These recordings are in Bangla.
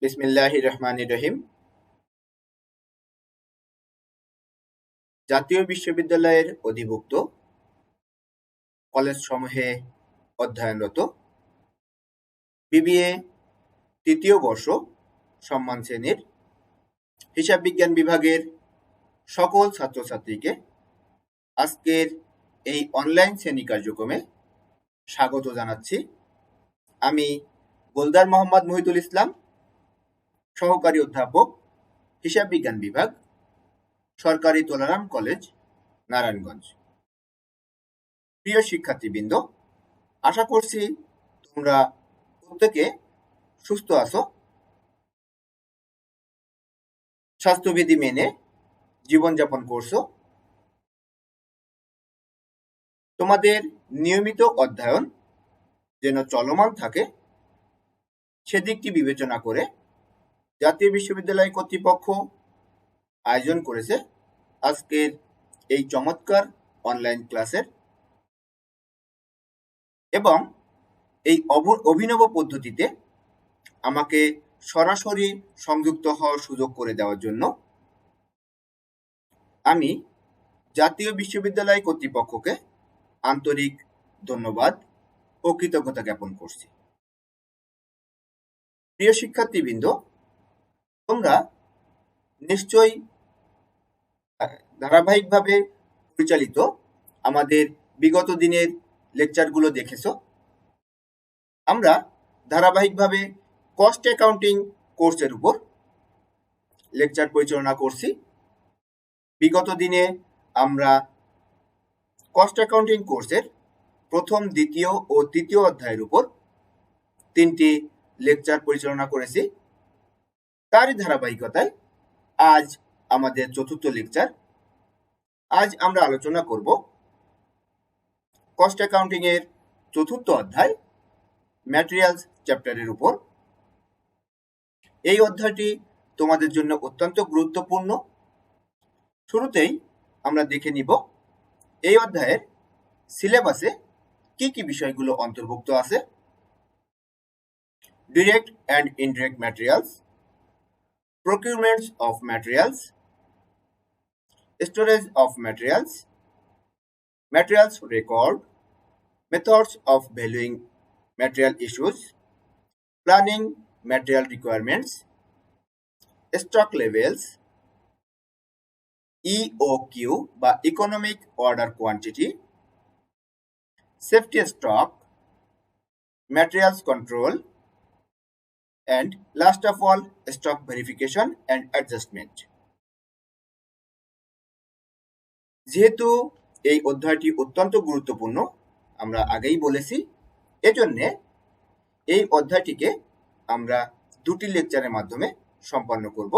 বিসমিল্লাহির রহমানির রহিম। জাতীয় বিশ্ববিদ্যালয়ের অধিভুক্ত কলেজসমূহে অধ্যয়নরত বিবিএ তৃতীয় বর্ষ সম্মান শ্রেণীর হিসাব বিজ্ঞান বিভাগের সকল ছাত্রছাত্রীকে আজকের এই অনলাইন শ্রেণী কার্যক্রমে স্বাগত জানাচ্ছি। আমি গোলদার মোহাম্মদ মুহিতুল ইসলাম, সহকারী অধ্যাপক, হিসাব বিজ্ঞান বিভাগ, সরকারি তোলারাম কলেজ, নারায়ণগঞ্জ। প্রিয় শিক্ষার্থীবৃন্দ, আশা করছি তোমরা প্রত্যেকে সুস্থ আছো, স্বাস্থ্যবিধি মেনে জীবনযাপন করছো। তোমাদের নিয়মিত অধ্যয়ন যেন চলমান থাকে সেদিকটি বিবেচনা করে জাতীয় বিশ্ববিদ্যালয় কর্তৃপক্ষ আয়োজন করেছে আজকের এই চমৎকার অনলাইন ক্লাসের, এবং এই অভিনব পদ্ধতিতে আমাকে সরাসরি সংযুক্ত হওয়ার সুযোগ করে দেওয়ার জন্য আমি জাতীয় বিশ্ববিদ্যালয় কর্তৃপক্ষকে আন্তরিক ধন্যবাদ ও কৃতজ্ঞতা জ্ঞাপন করছি। প্রিয় শিক্ষার্থীবৃন্দ, তোমরা নিশ্চয়ই ধারাবাহিকভাবে পরিচালিত আমাদের বিগত দিনের লেকচারগুলো দেখেছো। আমরা ধারাবাহিকভাবে কস্ট অ্যাকাউন্টিং কোর্সের উপর লেকচার পরিচালনা করছি। বিগত দিনে আমরা কস্ট অ্যাকাউন্টিং কোর্সের প্রথম, দ্বিতীয় ও তৃতীয় অধ্যায়ের উপর 3টি লেকচার পরিচালনা করেছি। তারই ধারাবাহিকতায় আজ আমাদের চতুর্থ লেকচার। আজ আমরা আলোচনা করব কস্ট অ্যাকাউন্টিং এর চতুর্থ অধ্যায় ম্যাটেরিয়ালস চ্যাপ্টারের উপর। এই অধ্যায়টি তোমাদের জন্য অত্যন্ত গুরুত্বপূর্ণ। শুরুতেই আমরা দেখে নিব এই অধ্যায়ের সিলেবাসে কি কি বিষয়গুলো অন্তর্ভুক্ত আছে। Direct and indirect materials, procurements of materials, storage of materials, materials record, methods of valuing material issues, planning material requirements, stock levels, EOQ বা economic order quantity, safety stock, materials control, and last of all stock verification and adjustment. যেহেতু এই অধ্যায়টি অত্যন্ত গুরুত্বপূর্ণ, আমরা আগেই বলেছি, এজন্যে এই অধ্যায়টিকে আমরা 2টি লেকচারের মাধ্যমে সম্পন্ন করব।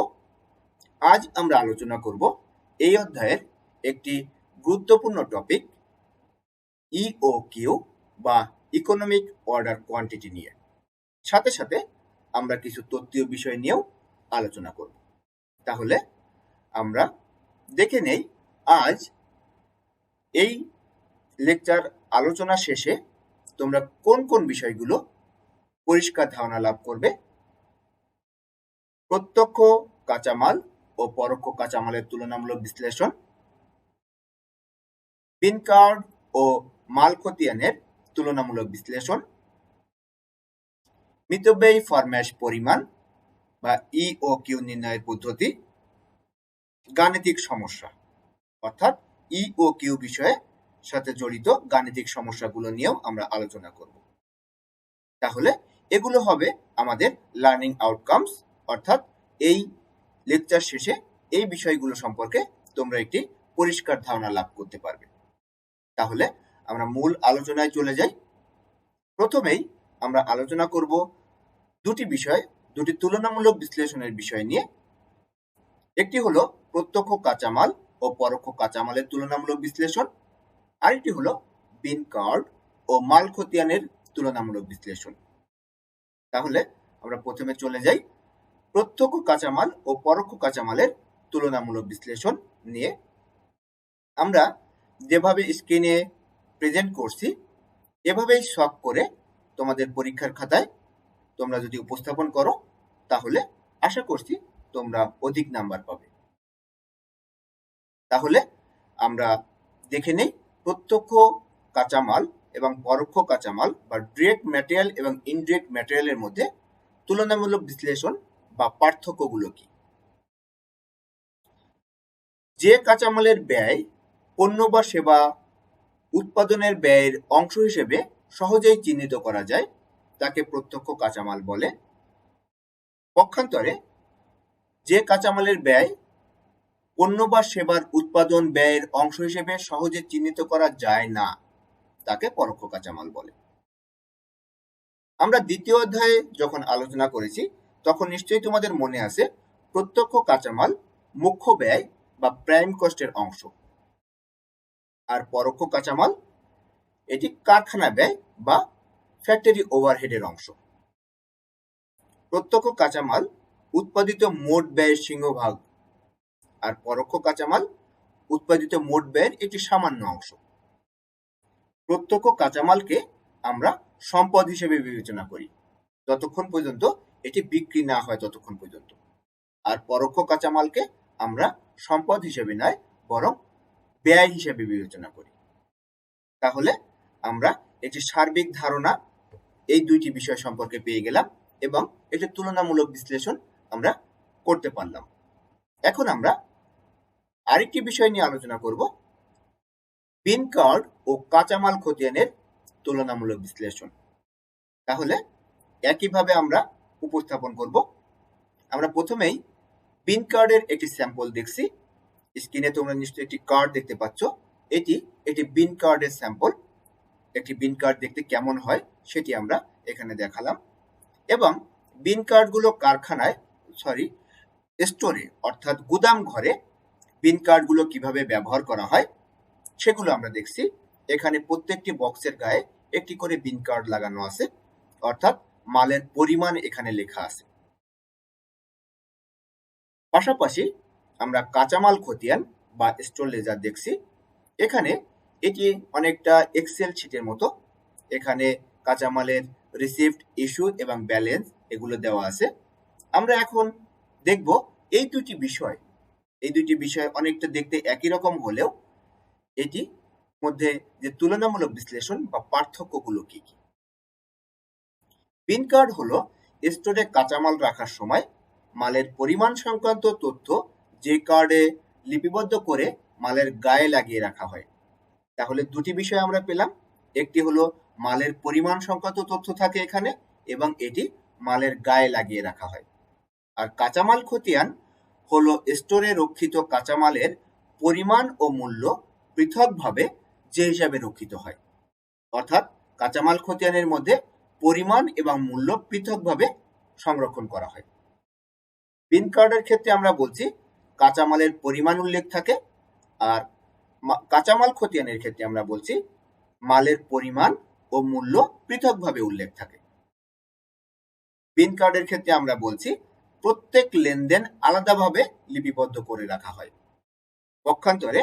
আজ আমরা আলোচনা করব এই অধ্যায়ের একটি গুরুত্বপূর্ণ টপিক ইওকিউ বা ইকোনমিক অর্ডার কোয়ান্টিটি নিয়ে। সাথে সাথে আমরা কিছু তত্ত্বীয় বিষয় নিয়েও আলোচনা করব। তাহলে আমরা দেখে নেই আজ এই লেকচার আলোচনা শেষে তোমরা কোন কোন বিষয়গুলো পরিষ্কার ধারণা লাভ করবে। প্রত্যক্ষ কাঁচামাল ও পরোক্ষ কাঁচামালের তুলনামূলক বিশ্লেষণ, বিন কার্ড ও মাল খতিয়ানের তুলনামূলক বিশ্লেষণ, মিতব্যয়ী ফরম্যাশ পরিমাণ বা ইওকিউ নির্ণয়ের পদ্ধতি, গাণিতিক সমস্যা অর্থাৎ ইওকিউ বিষয়ে সাথে জড়িত গাণিতিক সমস্যাগুলো নিয়েও আমরা আলোচনা করব। তাহলে এগুলো হবে আমাদের লার্নিং আউটকামস, অর্থাৎ এই লেকচার শেষে এই বিষয়গুলো সম্পর্কে তোমরা একটি পরিষ্কার ধারণা লাভ করতে পারবে। তাহলে আমরা মূল আলোচনায় চলে যাই। প্রথমেই আমরা আলোচনা করব 2টি বিষয়, 2টি তুলনামূলক বিশ্লেষণের বিষয় নিয়ে। একটি হলো প্রত্যক্ষ কাঁচামাল ও পরোক্ষ কাঁচামালের তুলনামূলক বিশ্লেষণ, আরেকটি হলো বিন কার্ড ও মাল খতিয়ানের তুলনামূলক বিশ্লেষণ। তাহলে আমরা প্রথমে চলে যাই প্রত্যক্ষ কাঁচামাল ও পরোক্ষ কাঁচামালের তুলনামূলক বিশ্লেষণ নিয়ে। আমরা যেভাবে স্ক্রিনে প্রেজেন্ট করছি এভাবেই শখ করে তোমাদের পরীক্ষার খাতায় তোমরা যদি উপস্থাপন করো তাহলে আশা করছি তোমরা অধিক নাম্বার পাবে। তাহলে আমরা দেখে নেই প্রত্যক্ষ কাঁচামাল এবং পরোক্ষ কাঁচামাল বা ডিরেক্ট ম্যাটেরিয়াল এবং ইনডিরেক্ট ম্যাটেরিয়ালের মধ্যে তুলনামূলক বিশ্লেষণ বা পার্থক্যগুলো কি। যে কাঁচামালের ব্যয় পণ্য বা সেবা উৎপাদনের ব্যয়ের অংশ হিসেবে সহজেই চিহ্নিত করা যায় তাকে প্রত্যক্ষ কাঁচামাল বলে। পক্ষান্তরে যে কাঁচামালের ব্যয় পণ্য বা সেবার উৎপাদন ব্যয়ের অংশ হিসেবে সহজে চিহ্নিত করা যায় না তাকে পরোক্ষ কাঁচামাল বলে। আমরা দ্বিতীয় অধ্যায়ে যখন আলোচনা করেছি তখন নিশ্চয়ই তোমাদের মনে আছে প্রত্যক্ষ কাঁচামাল মুখ্য ব্যয় বা প্রাইম কস্টের অংশ, আর পরোক্ষ কাঁচামাল এটি কারখানা ব্যয় বা ফ্যাক্টরি ওভারহেডের অংশ। প্রত্যক্ষ কাঁচামাল উৎপাদিত মোট ব্যয়ের সিংহভাগ, আর পরোক্ষ কাঁচামাল উৎপাদিত মোট ব্যয়ের একটি সামান্য অংশ। প্রত্যক্ষ কাঁচামালকে আমরা সম্পদ হিসেবে বিবেচনা করি যতক্ষণ পর্যন্ত এটি বিক্রি না হয় ততক্ষণ পর্যন্ত, আর পরোক্ষ কাঁচামালকে আমরা সম্পদ হিসেবে নয় বরং ব্যয় হিসেবে বিবেচনা করি। তাহলে আমরা এটি সার্বিক ধারণা এই দুইটি বিষয় সম্পর্কে পেয়ে গেলাম এবং এটি তুলনামূলক বিশ্লেষণ আমরা করতে পারলাম। এখন আমরা আরেকটি বিষয় নিয়ে আলোচনা করব, বিন কার্ড ও কাঁচামাল খতিয়ানের তুলনামূলক বিশ্লেষণ। তাহলে একইভাবে আমরা উপস্থাপন করব। আমরা প্রথমেই বিন কার্ডের একটি স্যাম্পল দেখছি। স্ক্রিনে তোমরা নিশ্চয়ই একটি কার্ড দেখতে পাচ্ছ, এটি একটি বিন কার্ডের স্যাম্পল। একটি বিন কার্ড দেখতে কেমন হয় সেটি আমরা এখানে দেখালাম, এবং বিন কার্ডগুলো স্টোরে অর্থাৎ গুদাম ঘরে বিন কার্ডগুলো কিভাবে ব্যবহার করা হয় সেগুলো আমরা দেখছি। এখানে প্রত্যেকটি বক্সের গায়ে একটি করে বিন কার্ড লাগানো আছে, অর্থাৎ মালের পরিমাণ এখানে লেখা আছে। পাশাপাশি আমরা কাঁচামাল খতিয়ান বা স্টোর লেজার দেখছি। এখানে এটি অনেকটা এক্সেল শিটের মতো। এখানে কাঁচামালের রিসিপ্ট, ইস্যু এবং ব্যালেন্স এগুলো দেওয়া আছে। আমরা এখন দেখব এই দুটি বিষয় অনেকটা দেখতে একই রকম হলেও এটি মধ্যে যে তুলনামূলক বিশ্লেষণ বা পার্থক্যগুলো কি কি। বিন কার্ড হলো স্টোরে কাঁচামাল রাখার সময় মালের পরিমাণ সংক্রান্ত তথ্য যে কার্ডে লিপিবদ্ধ করে মালের গায়ে লাগিয়ে রাখা হয়। তাহলে দুটি বিষয় আমরা পেলাম, একটি হলো মালের পরিমাণ সংক্রান্ত তথ্য থাকে এখানে এবং এটি মালের গায়ে লাগিয়ে রাখা হয়। আর কাঁচামাল খতিয়ান হলো স্টোরে রক্ষিত কাঁচামালের পরিমাণ ও মূল্য পৃথকভাবে যে হিসাবে রক্ষিত হয়, অর্থাৎ কাঁচামাল খতিয়ানের মধ্যে পরিমাণ এবং মূল্য পৃথকভাবে সংরক্ষণ করা হয়। বিন কার্ডের ক্ষেত্রে আমরা বলছি কাঁচামালের পরিমাণ উল্লেখ থাকে, আর কাঁচামাল খতিয়ানের ক্ষেত্রে আমরা বলছি মালের পরিমাণ ও মূল্য পৃথকভাবে উল্লেখ থাকে। বিন কার্ডের ক্ষেত্রে আমরা বলছি প্রত্যেক লেনদেন আলাদাভাবে লিপিবদ্ধ করে রাখা হয়। পক্ষান্তরে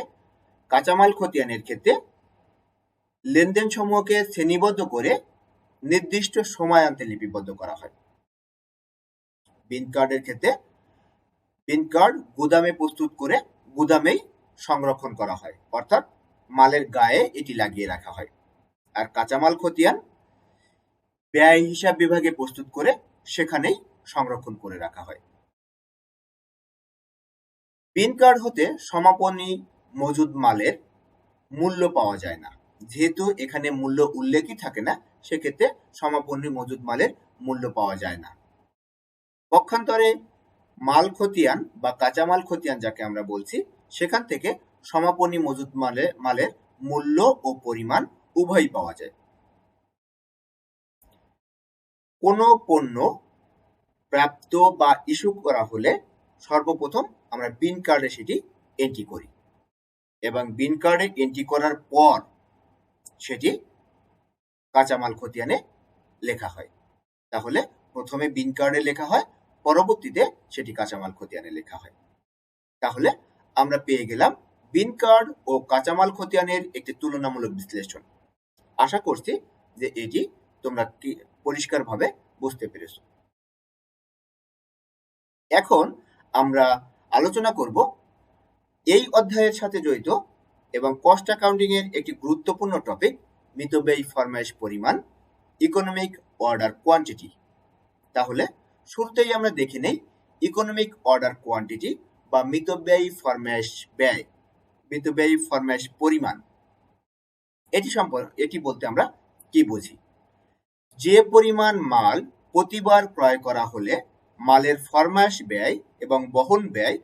কাঁচামাল খতিয়ানের ক্ষেত্রে লেনদেন সমূহকে শ্রেণীবদ্ধ করে নির্দিষ্ট সময়ান্তে লিপিবদ্ধ করা হয়। বিন কার্ডের ক্ষেত্রে বিন কার্ড গুদামে প্রস্তুত করে গুদামেই সংরক্ষণ করা হয়, অর্থাৎ মালের গায়ে এটি লাগিয়ে রাখা হয়। আর কাঁচামাল খতিয়ান ব্যয় হিসাব বিভাগে প্রস্তুত করে সেখানেই সংরক্ষণ করে রাখা হয়। বিন কার্ড হতে সমাপনী মজুদ মালের মূল্য পাওয়া যায় না, যেহেতু এখানে মূল্য উল্লেখই থাকে না, সেক্ষেত্রে সমাপনী মজুদ মালের মূল্য পাওয়া যায় না। পক্ষান্তরে মাল খতিয়ান বা কাঁচামাল খতিয়ান যাকে আমরা বলছি, সেখান থেকে সমাপনী মজুদ মালের মূল্য ও পরিমাণ উভয়ই পাওয়া যায়। কোনো পণ্য প্রাপ্ত বা ইস্যু করা হলে সর্বপ্রথম আমরা বিন কার্ডে সেটি এন্ট্রি করি এবং বিন কার্ডে এন্ট্রি করার পর সেটি কাঁচামাল খতিয়ানে লেখা হয়। তাহলে প্রথমে বিন কার্ডে লেখা হয়, পরবর্তীতে সেটি কাঁচামাল খতিয়ানে লেখা হয়। তাহলে আমরা পেয়ে গেলাম বিন কার্ড ও কাঁচামাল খতিয়ানের একটি তুলনামূলক বিশ্লেষণ। আশা করছি যে এটি তোমরা পরিষ্কারভাবে বুঝতে পেরেছো। এখন আমরা আলোচনা করব এই অধ্যায়ের সাথে জড়িত এবং কস্ট অ্যাকাউন্টিং এর একটি গুরুত্বপূর্ণ টপিক মিতব্যয়ী ফরমায়েশ পরিমাণ, ইকোনমিক অর্ডার কোয়ান্টিটি। তাহলে শুরুতেই আমরা দেখে নেই ইকোনমিক অর্ডার কোয়ান্টিটি বা মিতব্যয়ী ফরমায়েশ ব্যয়, মিতব্যয়ী ফরমায়েশ পরিমাণ। এটি বলতে আমরা কি বুঝি? যে পরিমাণ মাল প্রতিবার ক্রয় করা হলে মালের ফরমায়েশ ব্যয় এবং বহন ব্যয়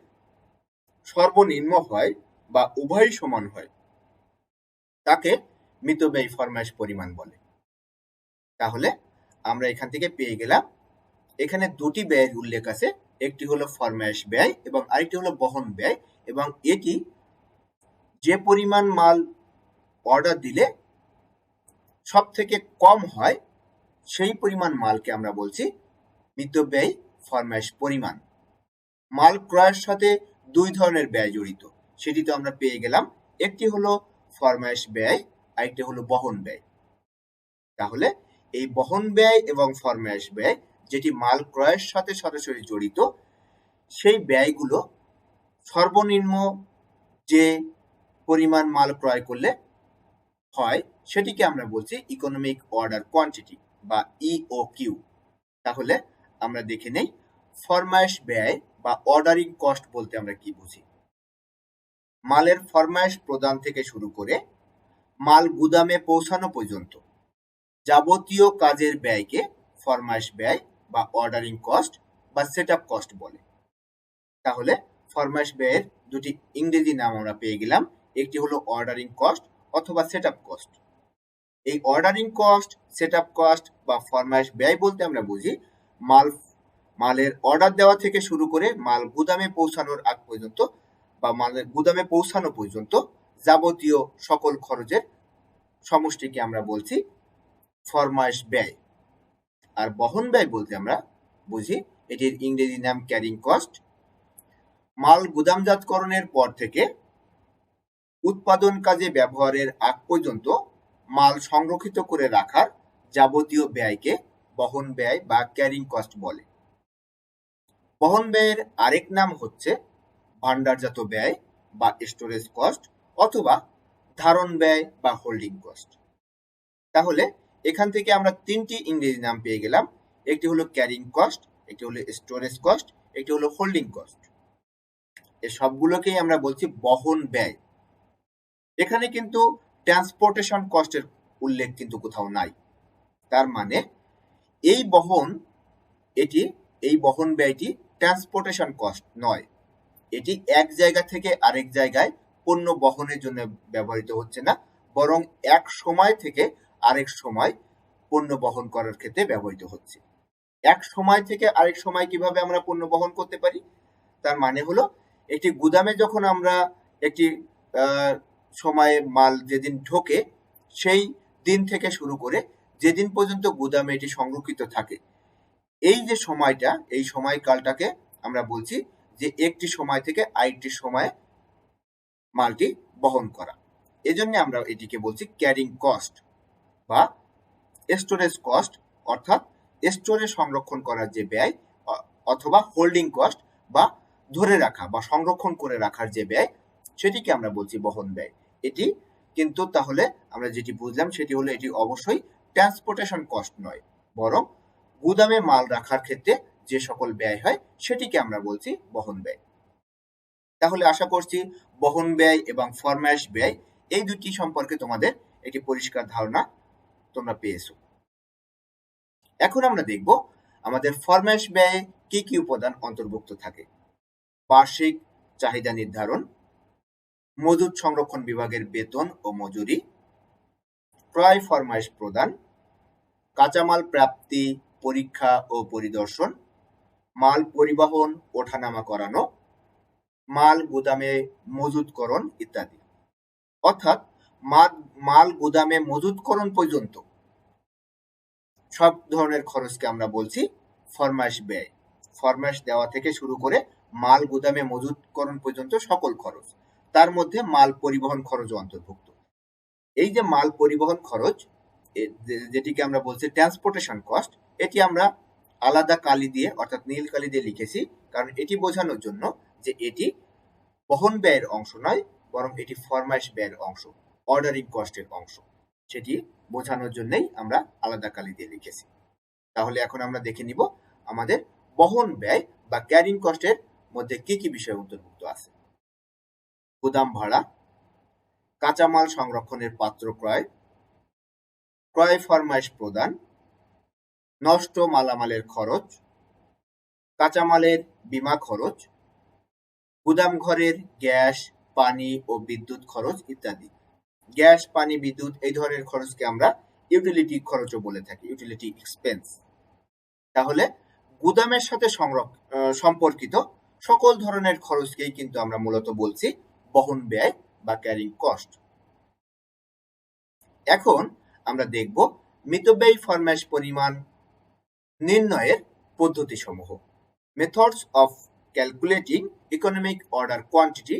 সর্বনিম্ন হয় বা উভয়ই সমান হয়, তাকে মিতব্যয়ী ফরমায়েশ পরিমাণ বলে। তাহলে আমরা এখান থেকে পেয়ে গেলাম, এখানে দুটি ব্যয়ের উল্লেখ আছে, একটি হলো ফরমায়েশ ব্যয় এবং আরেকটি হলো বহন ব্যয়, এবং এটি যে পরিমাণ মাল অর্ডার দিলে সব থেকে কম হয় সেই পরিমাণ মালকে আমরা বলছি মিতব্যয়ী ফরমায়েশ পরিমাণ। মাল ক্রয়ের সাথে দুই ধরনের ব্যয় জড়িত, সেটি তো আমরা পেয়ে গেলাম, একটি হলো ফরমায়েশ ব্যয়, আরেকটি হলো বহন ব্যয়। তাহলে এই বহন ব্যয় এবং ফরমায়েশ ব্যয় যেটি মাল ক্রয়ের সাথে সরাসরি জড়িত, সেই ব্যয়গুলো সর্বনিম্ন যে পরিমাণ মাল ক্রয় করলে হয় সেটিকে আমরা বলছি ইকোনমিক অর্ডার কোয়ান্টিটি বা ইওকিউ। তাহলে আমরা দেখে নেই ফরমায়েশ ব্যয় বা অর্ডারিং কস্ট বলতে আমরা কি বুঝি। মালের ফরমায়েশ প্রদান থেকে শুরু করে মাল গুদামে পৌঁছানো পর্যন্ত যাবতীয় কাজের ব্যয়কে ফরমায়েশ ব্যয় বা অর্ডারিং কস্ট বা সেটআপ কস্ট বলে। তাহলে ফরমায়েশ ব্যয়ের দুটি ইংরেজি নাম আমরা পেয়ে গেলাম, একটি হলো অর্ডারিং কস্ট অথবা সেটআপ কস্ট। এই অর্ডারিং কস্ট, সেটআপ কস্ট বা ফরমায়েশ ব্যয় বলতে আমরা বুঝি মালের অর্ডার দেওয়া থেকে শুরু করে মাল গুদামে পৌঁছানোর আগ পর্যন্ত বা মালের গুদামে পৌঁছানো পর্যন্ত যাবতীয় সকল খরচের সমষ্টিকে আমরা বলছি ফরমায়েশ ব্যয়। আর বহন ব্যয় বলতে আমরা বুঝি, এটির ইংরেজি নাম ক্যারিং কস্ট। মাল গুদামজাতকরণের পর থেকে উৎপাদন কাজে ব্যবহারের আগ পর্যন্ত মাল সংরক্ষিত করে রাখার যাবতীয় ব্যয়কে বহন ব্যয় বা ক্যারিং কস্ট বলে। বহন ব্যয়ের আরেক নাম হচ্ছে ভান্ডারজাত ব্যয় বা স্টোরেজ কস্ট অথবা ধারণ ব্যয় বা হোল্ডিং কস্ট। তাহলে এখান থেকে আমরা তিনটি ইংরেজি নাম পেয়ে গেলাম, একটি হলো ক্যারিং কস্ট, একটি হলো স্টোরেজ কস্ট, একটি হলো হোল্ডিং কস্ট। এই সবগুলোকেই আমরা বলছি বহন ব্যয়। এখানে কিন্তু ট্রান্সপোর্টেশন কস্টের উল্লেখ কিন্তু কোথাও নাই। তার মানে এই বহন ব্যয়টি ট্রান্সপোর্টেশন কস্ট নয়, এটি এক জায়গা থেকে আরেক জায়গায় পণ্য বহনের জন্য ব্যবহৃত হচ্ছে না, বরং এক সময় থেকে আরেক সময় পণ্য বহন করার ক্ষেত্রে ব্যবহৃত হচ্ছে। এক সময় থেকে আরেক সময় কিভাবে আমরা পণ্য বহন করতে পারি? তার মানে হলো একটি গুদামে যখন আমরা একটি সময়ে মাল যেদিন ঢোকে সেই দিন থেকে শুরু করে যেদিন পর্যন্ত গুদামে এটি সংরক্ষিত থাকে, এই যে সময়টা, এই সময়কালটাকে আমরা বলছি যে একটি সময় থেকে আরেকটি সময়ে মালটি বহন করা। এজন্য আমরা এটিকে বলছি ক্যারিং কস্ট বা স্টোরেজ কস্ট, অর্থাৎ স্টোরে সংরক্ষণ করার যে ব্যয়, অথবা হোল্ডিং কস্ট বা ধরে রাখা বা সংরক্ষণ করে রাখার যে ব্যয়, সেটিকে আমরা বলছি বহন ব্যয়। এটি কিন্তু তাহলে আমরা যেটি বুঝলাম সেটি হলো এটি অবশ্যই ট্রান্সপোর্টেশন কস্ট নয়, বরং গুদামে মাল রাখার ক্ষেত্রে যে সকল ব্যয় হয় সেটিকে আমরা বলছি বহন ব্যয়। তাহলে আশা করছি বহন ব্যয় এবং ফরমায়েশ ব্যয় এই দুটি সম্পর্কে তোমাদের একটি পরিষ্কার ধারণা তোমরা পেয়েছো। এখন আমরা দেখব আমাদের ফরমায়েশ ব্যয়ে কি কি উপাদান অন্তর্ভুক্ত থাকে। বার্ষিক চাহিদা নির্ধারণ, মজুদ সংরক্ষণ বিভাগের বেতন ও মজুরি, ক্রয় ফরমায়েশ প্রদান, কাঁচামাল প্রাপ্তি পরীক্ষা ও পরিদর্শন, মাল পরিবহন ওঠানামা করানো, মাল গুদামে মজুদকরণ ইত্যাদি। অর্থাৎ মাল গুদামে মজুদকরণ পর্যন্ত সব ধরনের খরচকে আমরা বলছি ফরমায়েশ ব্যয়। ফরমায়েশ দেওয়া থেকে শুরু করে মাল গুদামে মজুদকরণ পর্যন্ত সকল খরচ, তার মধ্যে মাল পরিবহন খরচ অন্তর্ভুক্ত। এই যে মাল পরিবহন খরচ, যেটিকে আমরা বলছি ট্রান্সপোর্টেশন কস্ট, এটি আমরা আলাদা কালি দিয়ে অর্থাৎ নীল কালি দিয়ে লিখেছি, কারণ এটি বোঝানোর জন্য যে এটি বহন ব্যয়ের অংশ নয়, বরং এটি ফরমাইশ ব্যয়ের অংশ, অর্ডারিং কস্টের অংশ। সেটি বোঝানোর জন্যই আমরা আলাদা কালি দিয়ে লিখেছি। তাহলে এখন আমরা দেখে নিব আমাদের বহন ব্যয় বা ক্যারিং কস্টের মধ্যে কি কি বিষয় অন্তর্ভুক্ত আছে। গুদাম ভাড়া, কাঁচামাল সংরক্ষণের পাত্র ক্রয়, ক্রয় ফরমাইশ প্রদান, নষ্ট মালামালের খরচ, কাঁচামালের বীমা খরচ, গুদাম ঘরের গ্যাস, পানি ও বিদ্যুৎ খরচ ইত্যাদি। গ্যাস, পানি, বিদ্যুৎ এই ধরনের খরচকে আমরা ইউটিলিটি খরচও বলে থাকি, ইউটিলিটি এক্সপেন্স। তাহলে গুদামের সাথে সম্পর্কিত সকল ধরনের খরচকেই কিন্তু আমরা মূলত বলছি বহন ব্যয় বা ক্যারিং কস্ট। এখন আমরা দেখব মিতব্যয়ী ফরমাইশ পরিমাণ নির্ণয়ের পদ্ধতি সমূহ, methods of calculating economic order quantity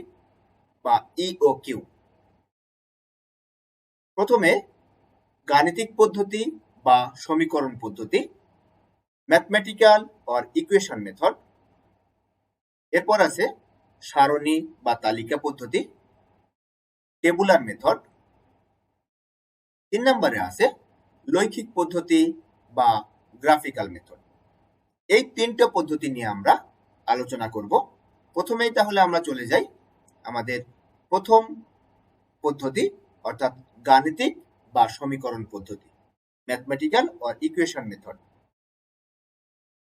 বা ইওকিউ। প্রথমে গাণিতিক পদ্ধতি বা সমীকরণ পদ্ধতি, ম্যাথমেটিক্যাল অর ইকুয়েশন মেথড। এরপর আছে সারণী বা তালিকা পদ্ধতি, টেবুলার মেথড। 3 নম্বরে আছে লৈখিক পদ্ধতি বা গ্রাফিক্যাল মেথড। এই 3টা পদ্ধতি নিয়ে আমরা আলোচনা করব। প্রথমেই তাহলে আমরা চলে যাই আমাদের প্রথম পদ্ধতি, অর্থাৎ গাণিতিক বা সমীকরণ পদ্ধতি, ম্যাথমেটিক্যাল অর ইকুয়েশন মেথড।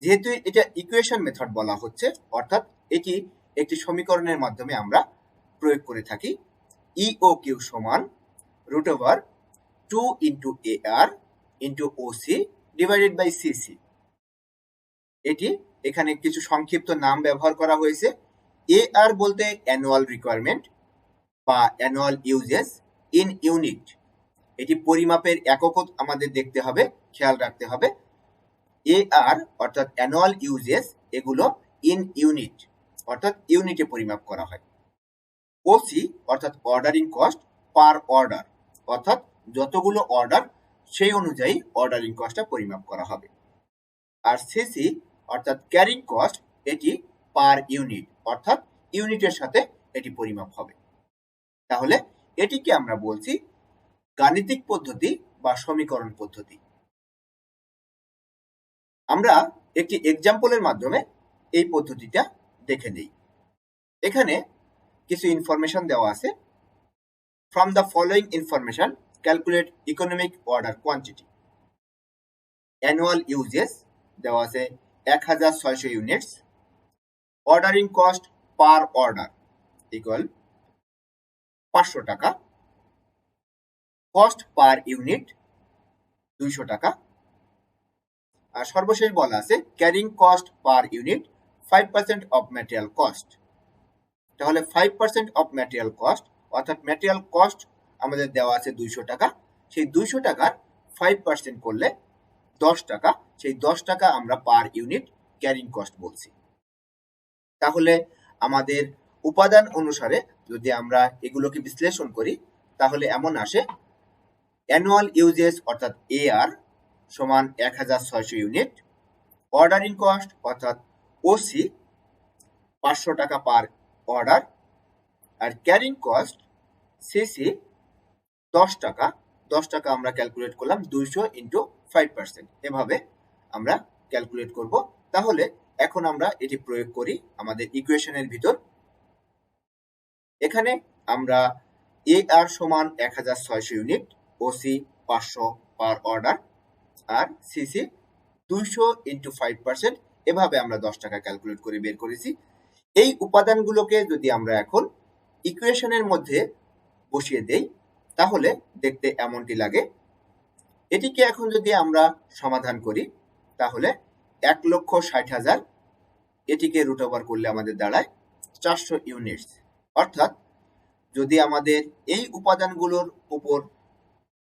যেহেতু এটা ইকুয়েশন মেথড বলা হচ্ছে, অর্থাৎ এটি একটি সমীকরণের মাধ্যমে আমরা প্রয়োগ করে থাকি। ইওকিউ সমান √2 into AR into OC divided by CC। এটি এখানে কিছু সংক্ষিপ্ত নাম ব্যবহার করা হয়েছে। AR বলতে অ্যানুয়াল রিকোয়ারমেন্ট বা অ্যানুয়াল ইউজেস ইন ইউনিট। এটি পরিমাপের একক আমাদের দেখতে হবে, খেয়াল রাখতে হবে। AR অর্থাৎ অ্যানুয়াল ইউজেস, এগুলো ইন ইউনিট অর্থাৎ ইউনিটে পরিমাপ করা হয়। OC অর্থাৎ অর্ডারিং কস্ট পার অর্ডার, অর্থাৎ যতগুলো অর্ডার সেই অনুযায়ী অর্ডারিং কস্টটা পরিমাপ করা হবে। আর CC অর্থাৎ ক্যারিং কস্ট, এটি পার ইউনিট অর্থাৎ ইউনিটের সাথে এটি পরিমাপ হবে। তাহলে এটিকে আমরা বলছি গাণিতিক পদ্ধতি বা সমীকরণ পদ্ধতি। আমরা একটি এক্সাম্পলের মাধ্যমে এই পদ্ধতিটা দেখে নেই। এখানে কিছু ইনফরমেশন দেওয়া আছে। From the following information calculate economic order quantity. Annual uses দেওয়া আছে 1600 units. Ordering cost per order equal 500 টাকা। কস্ট পার ইউনিট 200 টাকা। আর সর্বশেষ বলা আছে carrying cost per unit 5% of material cost. তাহলে 5% অফ ম্যাটেরিয়াল কস্ট, অর্থাৎ ম্যাটেরিয়াল কস্ট আমাদের দেওয়া আছে 200 টাকা। সেই 200 টাকার 5% করলে 10 টাকা। সেই 10 টাকা আমরা পার ইউনিট ক্যারিং কস্ট বলছি। তাহলে আমাদের উপাদান অনুসারে যদি আমরা এগুলোকে বিশ্লেষণ করি, তাহলে এমন আসে অ্যানুয়াল ইউজেস অর্থাৎ AR সমান 1600 ইউনিট, অর্ডারিং কস্ট অর্থাৎ OC 500 টাকা পার অর্ডার, আর ক্যারিং কস্ট CC 10 টাকা। 10 টাকা আমরা ক্যালকুলেট করলাম 200 ইন্টু 5%, এভাবে আমরা ক্যালকুলেট করব। তাহলে এখন আমরা এটি প্রয়োগ করি আমাদের ইকুয়েশনের ভিতর। এখানে আমরা AR সমান 1600 ইউনিট, OC 500 পার অর্ডার, আর CC 200 ইন্টু 5%, এভাবে আমরা 10 টাকা ক্যালকুলেট করে বের করেছি। এই উপাদানগুলোকে যদি আমরা এখন ইকুয়েশনের মধ্যে বসিয়ে দেই, তাহলে দেখতে এমনটি লাগে। এটিকে এখন যদি আমরা সমাধান করি, তাহলে 1,60,000, এটিকে রুট ওভার করলে আমাদের দাঁড়ায় 400 ইউনিটস। অর্থাৎ যদি আমাদের এই উপাদানগুলোর উপর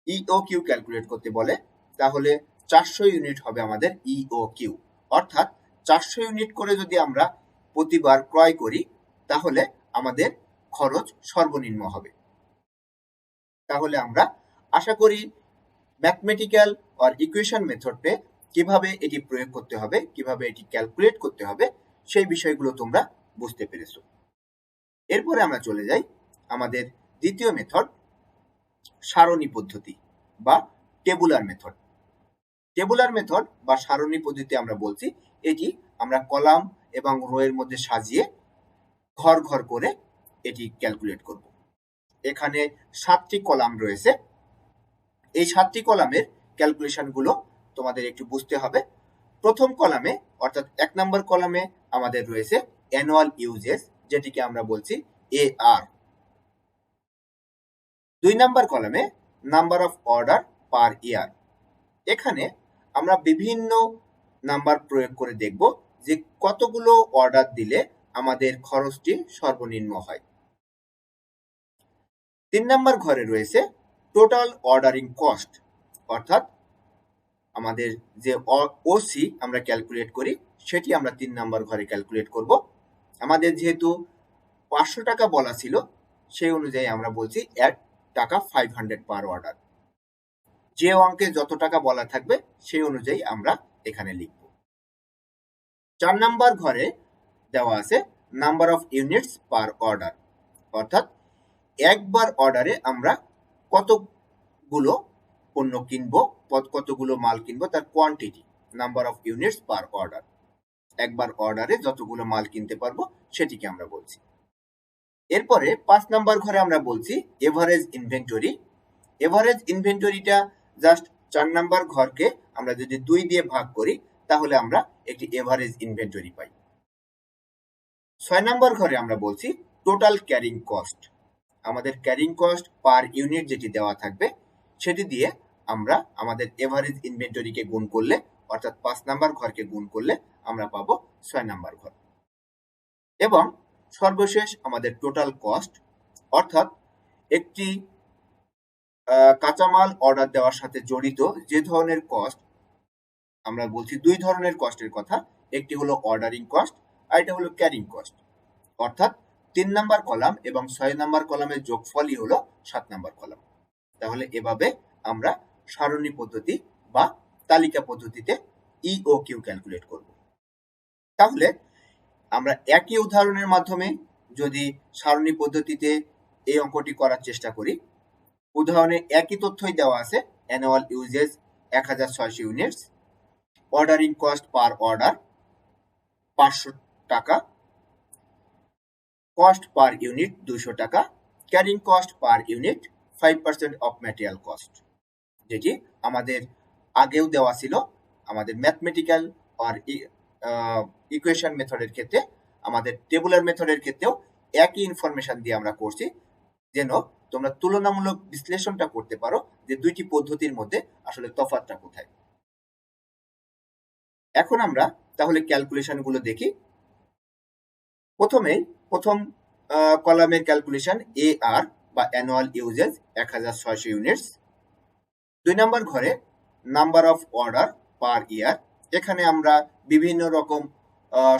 ইওকিউ ক্যালকুলেট করতে বলে, তাহলে 400 ইউনিট হবে আমাদের ইওকিউ। অর্থাৎ 400 ইউনিট করে যদি আমরা প্রতিবার ক্রয় করি, তাহলে আমাদের খরচ সর্বনিম্ন হবে। তাহলে আমরা আশা করি ম্যাথমেটিক্যাল আর ইকুয়েশন মেথডে কিভাবে এটি প্রয়োগ করতে হবে, কিভাবে এটি ক্যালকুলেট করতে হবে, সেই বিষয়গুলো তোমরা বুঝতে পেরেছো। এরপরে আমরা চলে যাই আমাদের দ্বিতীয় মেথড, সারণী পদ্ধতি বা টেবুলার মেথড। টেবুলার মেথড বা সারণী পদ্ধতি আমরা বলছি, এটি আমরা কলাম এবং রো এর মধ্যে সাজিয়ে ঘর ঘর করে এটি ক্যালকুলেট করব। এখানে 7টি কলাম রয়েছে। এই 7টি কলামের ক্যালকুলেশনগুলো তোমাদের একটু বুঝতে হবে। প্রথম কলামে অর্থাৎ 1 নম্বর কলামে আমাদের রয়েছে অ্যানুয়াল ইউজেস, যেটিকে আমরা বলছি AR। 2 নম্বর কলামে নাম্বার অফ অর্ডার পার ইয়ার। এখানে আমরা বিভিন্ন নাম্বার প্রয়োগ করে দেখব যে কতগুলো অর্ডার দিলে আমাদের খরচটি সর্বনিম্ন হয়। 3 নম্বর ঘরে রয়েছে টোটাল অর্ডারিং কস্ট, অর্থাৎ আমাদের যে ওসি আমরা ক্যালকুলেট করি সেটি আমরা 3 নম্বর ঘরে ক্যালকুলেট করব। আমাদের যেহেতু 500 টাকা বলা ছিল, সেই অনুযায়ী আমরা বলছি এক টাকা 500 পার অর্ডার। যে অঙ্কে যত টাকা বলা থাকবে সেই অনুযায়ী আমরা এখানে লিখব। 4 নম্বর ঘরে দেওয়া আছে number of units per order, অর্থাৎ একবার অর্ডারে আমরা কতগুলো পণ্য কিনবো, কতগুলো মাল কিনবো তার quantity, number of units per order. একবার অর্ডারে যতগুলো মাল কিনতে পারবো সেটিকে আমরা বলছি। এরপরে 5 নম্বর ঘরে আমরা বলছি এভারেজ ইনভেন্টরি। এভারেজ ইনভেন্টরিটা জাস্ট 4 নম্বর ঘরকে আমরা যদি 2 দিয়ে ভাগ করি তাহলে আমরা একটি এভারেজ ইনভেন্টরি পাই। 6 নম্বর ঘরে আমরা বলছি টোটাল ক্যারিং কস্ট। আমাদের ক্যারিং কস্ট পার ইউনিট যেটি দেওয়া থাকবে সেটি দিয়ে আমরা আমাদের এভারেজ ইনভেন্টরিকে গুণ করলে, অর্থাৎ 5 নম্বর ঘরকে গুণ করলে আমরা পাবো 6 নম্বর ঘর। এবং সর্বশেষ আমাদের টোটাল কস্ট, অর্থাৎ একটি কাঁচামাল অর্ডার দেওয়ার সাথে জড়িত যে ধরনের কস্ট, আমরা বলছি 2 ধরনের কস্টের কথা, একটি হলো অর্ডারিং কস্ট আর এটা হলো ক্যারিং কস্ট, অর্থাৎ 3 নম্বর কলাম এবং 6 নম্বর কলামের যোগফলই হলো 7 নম্বর কলাম। তাহলে এভাবে আমরা সারণী পদ্ধতি বা তালিকা পদ্ধতিতে EOQ ক্যালকুলেট করব। তাহলে আমরা একই উদাহরণের মাধ্যমে যদি সারণী পদ্ধতিতে এই অঙ্কটি করার চেষ্টা করি, উদাহরণে একই তথ্যই দেওয়া আছে, annual uses 1600 units, ordering cost per order 500 টাকা, কস্ট পার ইউনিট 200 টাকা, carrying cost per unit 5% of material cost, যেটি আমাদের আগেও দেওয়া ছিল আমাদের ম্যাথমেটিক্যাল আর ইকুয়েশন মেথডের ক্ষেত্রে। আমাদের টেবুলার মেথডের ক্ষেত্রেও একই ইনফরমেশন দিয়ে আমরা করছি, যেন তোমরা তুলনামূলক বিশ্লেষণটা করতে পারো যে দুইটি পদ্ধতির মধ্যে আসলে তফাৎটা কোথায়। এখন আমরা তাহলে ক্যালকুলেশনগুলো দেখি। প্রথম কলামের ক্যালকুলেশন AR বা অ্যানুয়াল ইউজেস 1600 ইউনিটস। 2 নম্বর ঘরে নাম্বার অফ অর্ডার পার ইয়ার। এখানে আমরা বিভিন্ন রকম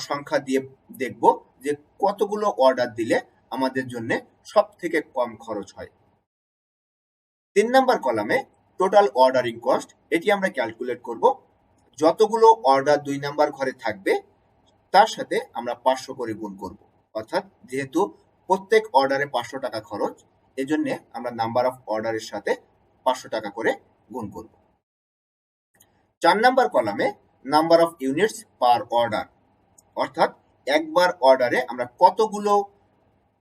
সংখ্যা দিয়ে দেখব যে কতগুলো অর্ডার দিলে আমাদের জন্য সব থেকে কম খরচ হয়। 3 নম্বর কলামে টোটাল অর্ডারিং কস্ট, এটি আমরা ক্যালকুলেট করব। যতগুলো অর্ডার 2 নম্বর ঘরে থাকবে তার সাথে আমরা 500 করে গুণ করব, অর্থাৎ যেহেতু প্রত্যেক অর্ডারে 500 টাকা খরচ, এজন্য আমরা নাম্বার অফ অর্ডারের সাথে 500 টাকা করে গুণ করব। 4 নম্বর কলামে number of units per order, অর্থাৎ একবার অর্ডারে আমরা কতগুলো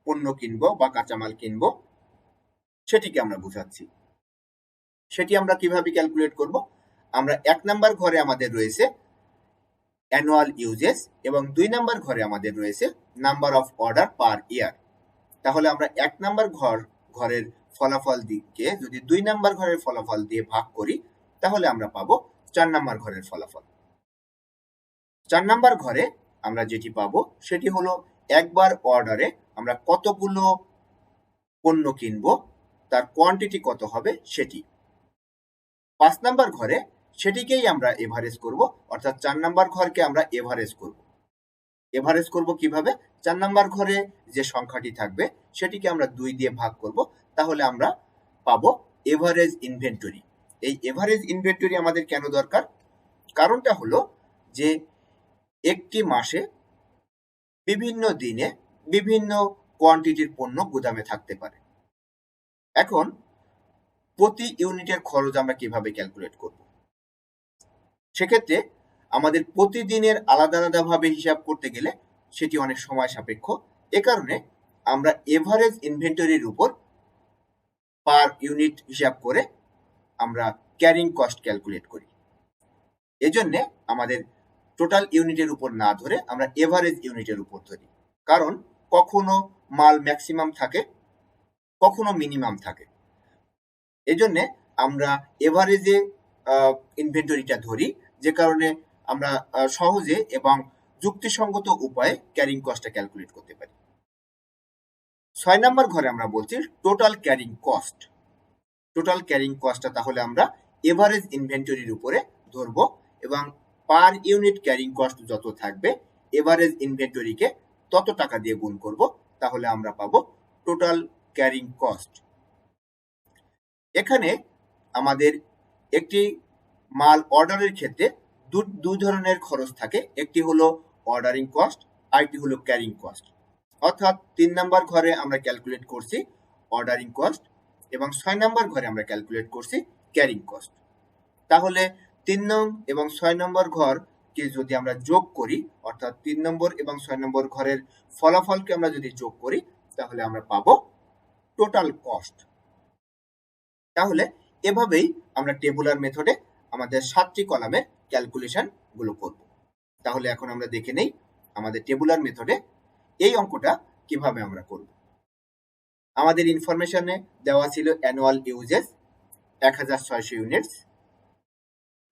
পণ্য কিনবো বা কাঁচামাল কিনবো সেটিকে আমরা বোঝাচ্ছি। সেটি আমরা কিভাবে ক্যালকুলেট করব? আমরা 1 নম্বর ঘরে আমাদের রয়েছে অ্যানুয়াল ইউজেস এবং 2 নম্বর ঘরে আমাদের রয়েছে নাম্বার অফ অর্ডার পার ইয়ার। তাহলে আমরা 1 নম্বর ঘরের ফলাফল দিকে যদি 2 নম্বর ঘরের ফলাফল দিয়ে ভাগ করি তাহলে আমরা পাবো 4 নম্বর ঘরের ফলাফল। 4 নম্বর ঘরে আমরা যেটি পাবো সেটি হলো একবার অর্ডারে আমরা কতগুলো পণ্য কিনবো, তার কোয়ান্টিটি কত হবে সেটি। 5 নম্বর ঘরে সেটিকেই আমরা এভারেজ করব, অর্থাৎ 4 নম্বর ঘরকে আমরা এভারেজ করব। এভারেজ করব কিভাবে? 4 নম্বর ঘরে যে সংখ্যাটি থাকবে সেটিকে আমরা 2 দিয়ে ভাগ করব, তাহলে আমরা পাবো এভারেজ ইনভেন্টরি। এই এভারেজ ইনভেন্টরি আমাদের কেন দরকার? কারণটা হলো যে একটি মাসে বিভিন্ন দিনে বিভিন্ন কোয়ান্টিটির পণ্য গুদামে থাকতে পারে। এখন প্রতি ইউনিটের খরচ আমরা কিভাবে ক্যালকুলেট করব? সেক্ষেত্রে আমাদের প্রতিদিনের আলাদা আলাদাভাবে হিসাব করতে গেলে সেটি অনেক সময় সাপেক্ষ। এ কারণে আমরা এভারেজ ইনভেন্টরির উপর পার ইউনিট হিসাব করে আমরা ক্যারিং কস্ট ক্যালকুলেট করি। এজন্য আমাদের টোটাল ইউনিটের উপর না ধরে আমরা এভারেজ ইউনিটের উপর ধরি, কারণ কখনো মাল ম্যাক্সিমাম থাকে, কখনো মিনিমাম থাকে। এজন্য আমরা এভারেজে ইনভেন্টরিটা ধরি, যে কারণে আমরা সহজে এবং যুক্তিসঙ্গত উপায়ে ক্যারিং কস্টটা ক্যালকুলেট করতে পারি। 6 নম্বর ঘরে আমরা বলছি total carrying cost. Total carrying কস্টটা তাহলে আমরা এভারেজ ইনভেন্টরির উপরে ধরবো এবং পার ইউনিট ক্যারিং কস্ট যত থাকবে এভারেজ ইনভেন্টরিকে তত টাকা দিয়ে গুণ করব, তাহলে আমরা পাবো টোটাল ক্যারিং কস্ট। এখানে আমাদের একটি মাল অর্ডারের ক্ষেত্রে দুই ধরনের খরচ থাকে, একটি হলো অর্ডারিং কস্ট, আরেকটি হলো ক্যারিং কস্ট। অর্থাৎ 3 নম্বর ঘরে আমরা ক্যালকুলেট করছি অর্ডারিং কস্ট এবং 6 নম্বর ঘরে আমরা ক্যালকুলেট করছি ক্যারিং কস্ট। তাহলে 3 নং এবং 6 নম্বর ঘরকে যদি আমরা যোগ করি, অর্থাৎ 3 নম্বর এবং 6 নম্বর ঘরের ফলাফলকে আমরা যদি যোগ করি, তাহলে আমরা পাবো টোটাল কস্ট। তাহলে এভাবেই আমরা টেবুলার মেথডে আমাদের 7টি কলামের ক্যালকুলেশন গুলো করব। তাহলে এখন আমরা দেখে নেই আমাদের টেবুলার মেথডে এই অঙ্কটা কিভাবে আমরা করব। আমাদের ইনফরমেশনে দেওয়া ছিল annual uses 1600 units.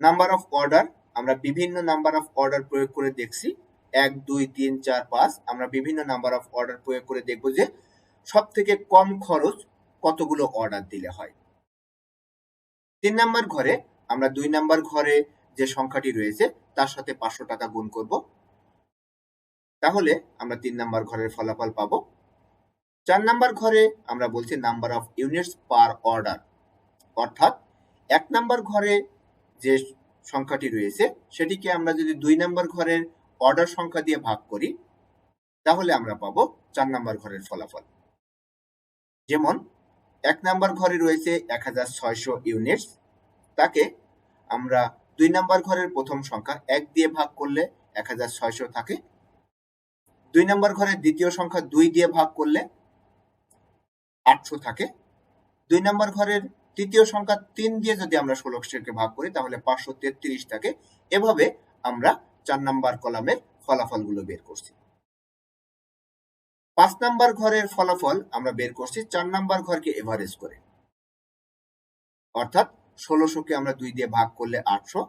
Number of order আমরা বিভিন্ন নাম্বার অফ অর্ডার প্রয়োগ করে দেখছি, 1 2 3 4 5। আমরা বিভিন্ন নাম্বার অফ অর্ডার প্রয়োগ করে দেখব যে সব থেকে কম খরচ কতগুলো অর্ডার দিলে হয়। 3 নাম্বার ঘরে আমরা 2 নাম্বার ঘরে যে সংখ্যাটি রয়েছে তার সাথে 500 টাকা গুণ করব, তাহলে আমরা 3 নাম্বার ঘরের ফলাফল পাবো। 4 নাম্বার ঘরে আমরা বলছি number of units per order, অর্থাৎ 1 নাম্বার ঘরে যে সংখ্যাটি রয়েছে সেটিকে আমরা যদি 2 নাম্বার ঘরের অর্ডার সংখ্যা দিয়ে ভাগ করি, তাহলে আমরা পাবো 4 নাম্বার ঘরের ফলাফল। যেমন 1 নাম্বার ঘরে রয়েছে 1600 ইউনিটস, তাকে আমরা 2 নাম্বার ঘরের প্রথম সংখ্যা 1 দিয়ে ভাগ করলে 1600 থাকে। 2 নাম্বার ঘরের দ্বিতীয় সংখ্যা 2 দিয়ে ভাগ করলে 800 থাকে। 2 নাম্বার ঘরের তৃতীয় সংখ্যা 3 দিয়ে যদি আমরা 1600কে ভাগ করি, তাহলে 533 থাকে। এভাবে আমরা 4 নাম্বার কলামের ফলাফলগুলো বের করছি। 5 নাম্বার ঘরের ফলাফল আমরা বের করছি 4 নাম্বার ঘরকে এভারেজ করে, অর্থাৎ 1600কে আমরা 2 দিয়ে ভাগ করলে 800,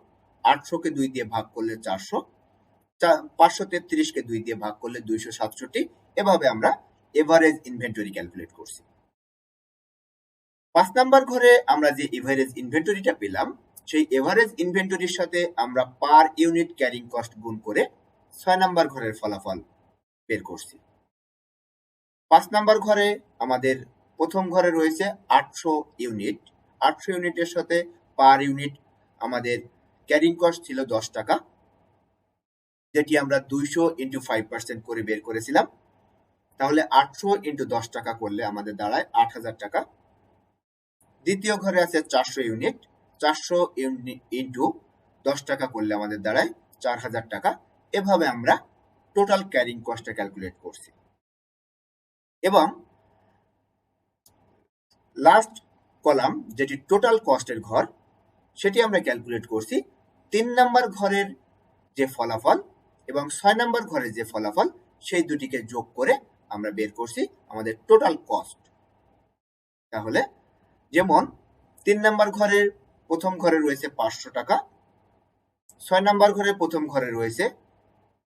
800কে 2 দিয়ে ভাগ করলে 400, 533কে 2 দিয়ে ভাগ করলে 267। এভাবে আমরা এভারেজ ইনভেন্টরি ক্যালকুলেট করছি। 5 নাম্বার ঘরে আমরা যে এভারেজ ইনভেন্টরিটা পেলাম, সেই এভারেজ ইনভেন্টরির সাথে আমরা পার ইউনিট ক্যারিং কস্ট গুণ করে 6 নাম্বার ঘরের ফলাফল বের করছি। 5 নাম্বার ঘরে আমাদের প্রথম ঘরে রয়েছে 800 ইউনিট। 800 ইউনিটের সাথে পার ইউনিট আমাদের ক্যারিং কস্ট ছিল 10 টাকা, যেটি আমরা 200 ইন্টু 5% করে বের করেছিলাম। তাহলে 800 ইন্টু 10 টাকা করলে আমাদের দাঁড়ায় 8000 টাকা। দ্বিতীয় ঘরে আছে 400 ইউনিট, 400 ইউনিট ইন্টু 10 টাকা করলে আমাদের দাঁড়ায় 4000 টাকা। এভাবে আমরা টোটাল ক্যারিং কস্টটা ক্যালকুলেট করছি। এবং লাস্ট কলাম যেটি টোটাল কস্টের ঘর, সেটি আমরা ক্যালকুলেট করছি 3 নাম্বার ঘরের যে ফলাফল এবং 6 নাম্বার ঘরের যে ফলাফল, সেই দুটিকে যোগ করে আমরা বের করছি আমাদের টোটাল কস্ট। তাহলে যেমন 3 নাম্বার ঘরের প্রথম ঘরে রয়েছে 500 টাকা, 6 নাম্বার ঘরের প্রথম ঘরে রয়েছে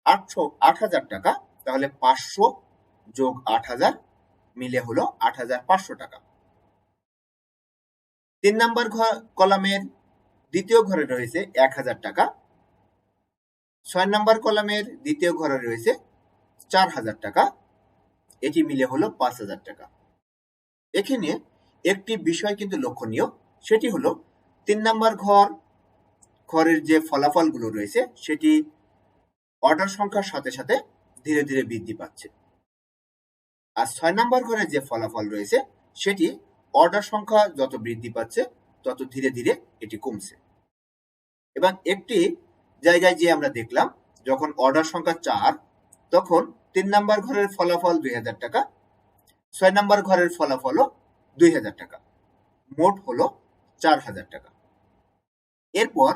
8000 টাকা, তাহলে 500 যোগ 8000 মিলে হলো 8500 টাকা। 3 নাম্বার কলামের দ্বিতীয় ঘরে রয়েছে 1000 টাকা, 6 নাম্বার কলামের দ্বিতীয় ঘরে রয়েছে 4000 টাকা, এটি মিলে হলো 5000 টাকা। এখানে একটি বিষয় কিন্তু লক্ষণীয়, সেটি হলো 3 নাম্বার ঘর ঘরের যে ফলাফলগুলো রয়েছে সেটি অর্ডার সংখ্যার সাথে সাথে ধীরে ধীরে বৃদ্ধি পাচ্ছে। আর 6 নম্বর ঘরের যে ফলাফল রয়েছে সেটি অর্ডার সংখ্যা যত বৃদ্ধি পাচ্ছে তত ধীরে ধীরে এটি কমছে। এবং একটি জায়গায় যে আমরা দেখলাম যখন অর্ডার সংখ্যা 4 তখন 3 নম্বর ঘরের ফলাফল 2000 টাকা, 6 নম্বর ঘরের ফলাফলও 2000 টাকা, মোট হলো 4000 টাকা। এরপর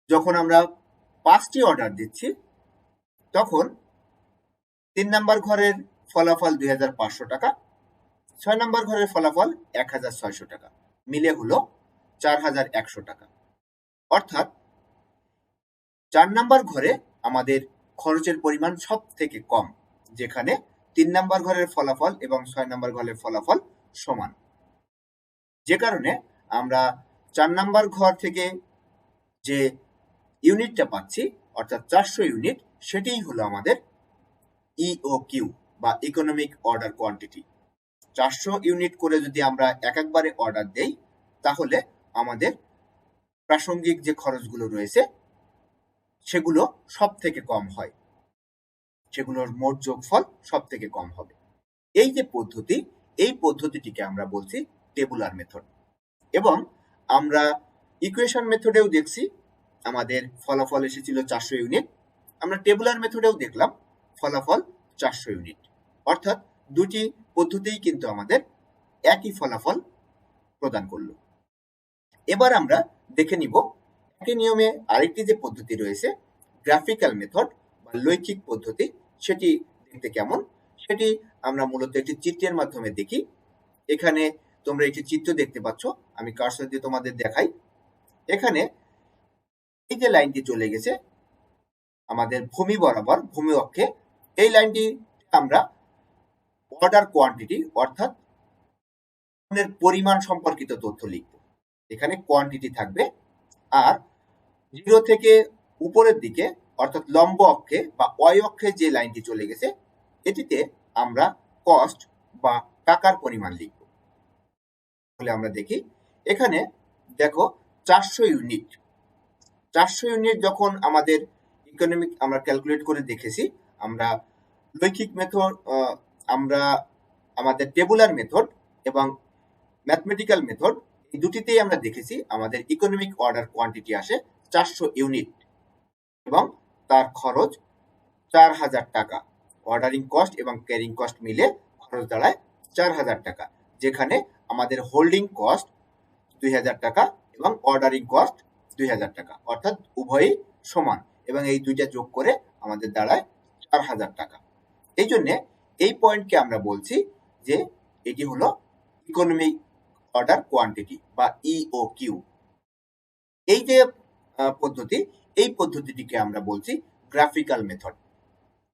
যখন আমরা 5টি অর্ডার দিচ্ছি তখন 3 নম্বর ঘরের ফলাফল 2500 টাকা, 6 নম্বর ঘরের ফলাফল 1600 টাকা, মিলে হলো 4100 টাকা। অর্থাৎ 4 নম্বর ঘরে আমাদের খরচের পরিমাণ সব থেকে কম, যেখানে 3 নম্বর ঘরের ফলাফল এবং 6 নম্বর ঘরের ফলাফল সমান। যে কারণে আমরা 4 নম্বর ঘর থেকে যে ইউনিটটা পাচ্ছি অর্থাৎ 400 ইউনিট, সেটাই হলো আমাদের ইওকিউ বা ইকোনমিক অর্ডার কোয়ান্টিটি। 400 ইউনিট করে যদি আমরা একবারে অর্ডার দেই তাহলে আমাদের প্রাসঙ্গিক যে খরচগুলো রয়েছে সেগুলো সব থেকে কম হয়, সেগুলোর মোট যোগফল সব থেকে কম হবে। এই যে পদ্ধতি, এই পদ্ধতিটিকে আমরা বলছি টেবুলার মেথড। এবং আমরা ইকুয়েশন মেথডেও দেখছি আমাদের ফলাফল এসেছিল 400 ইউনিট, আমরা টেবুলার মেথডেও দেখলাম ফলাফল 400 ইউনিট। অর্থাৎ দুটি পদ্ধতিই কিন্তু আমাদের একই ফলাফল প্রদান করলো। এবার আমরা দেখে নিব একই নিয়মে আরেকটি যে পদ্ধতি রয়েছে গ্রাফিক্যাল মেথড বা লৈখিক পদ্ধতি, সেটি দেখতে কেমন সেটি আমরা মূলত একটি চিত্রের মাধ্যমে দেখি। এখানে তোমরা একটি চিত্র দেখতে পাচ্ছ, আমি কার্সর দিয়ে তোমাদের দেখাই। এখানে এই যে লাইনটি চলে গেছে আমাদের ভূমি বরাবর, ভূমি অক্ষে, এই লাইনটি আমরা অর্ডার কোয়ান্টিটি অর্থাৎ পরিমাণ সম্পর্কিত তথ্য লিখব। এখানে কোয়ান্টিটি থাকবে। আর 0 থেকে উপরের দিকে অর্থাৎ লম্ব অক্ষে বা ওয়াই অক্ষে যে লাইনটি চলে গেছে এটিতে আমরা কস্ট বা টাকার পরিমাণ লিখব। তাহলে আমরা দেখি এখানে দেখো 400 ইউনিট, 400 ইউনিট যখন আমাদের ইকোনমিক আমরা ক্যালকুলেট করে দেখেছি, আমরা লৈখিক মেথড, আমরা আমাদের টেবুলার মেথড এবং ম্যাথমেটিক্যাল মেথড এই দুটিতেই আমরা দেখেছি আমাদের ইকোনমিক অর্ডার কোয়ান্টিটি আসে 400 ইউনিট এবং তার খরচ 4000 টাকা। অর্ডারিং কস্ট এবং ক্যারিং কস্ট মিলে খরচ দাঁড়ায় 4000 টাকা, যেখানে আমাদের হোল্ডিং কস্ট 2000 টাকা এবং অর্ডারিং কস্ট 2000 টাকা, অর্থাৎ উভয়ই সমান এবং এই দুইটা যোগ করে আমাদের দাঁড়ায় 4000 টাকা। এই জন্য এই পয়েন্টকে আমরা বলছি যে এটি হলো ইকোনমিক অর্ডার কোয়ান্টিটি বা ইওকিউ। এই যে পদ্ধতি, এই পদ্ধতিটিকে আমরা বলছি গ্রাফিক্যাল মেথড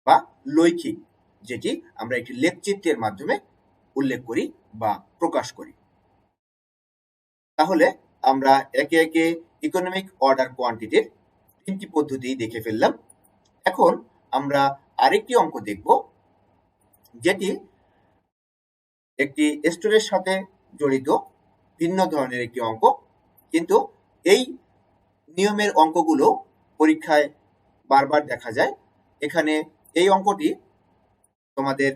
বা লৈখিক, যেটি আমরা একটি লেখচিত্রের মাধ্যমে উল্লেখ করি বা প্রকাশ করি। তাহলে আমরা একে একে ইকোনমিক অর্ডার কোয়ান্টিটির 3টি পদ্ধতি দেখে ফেললাম। এখন আমরা আরেকটি অঙ্ক দেখব, যেটি একটি স্টোরের সাথে জড়িত ভিন্ন ধরনের একটি অঙ্ক, কিন্তু এই নিয়মের অঙ্কগুলো পরীক্ষায় বারবার দেখা যায়। এখানে এই অঙ্কটি তোমাদের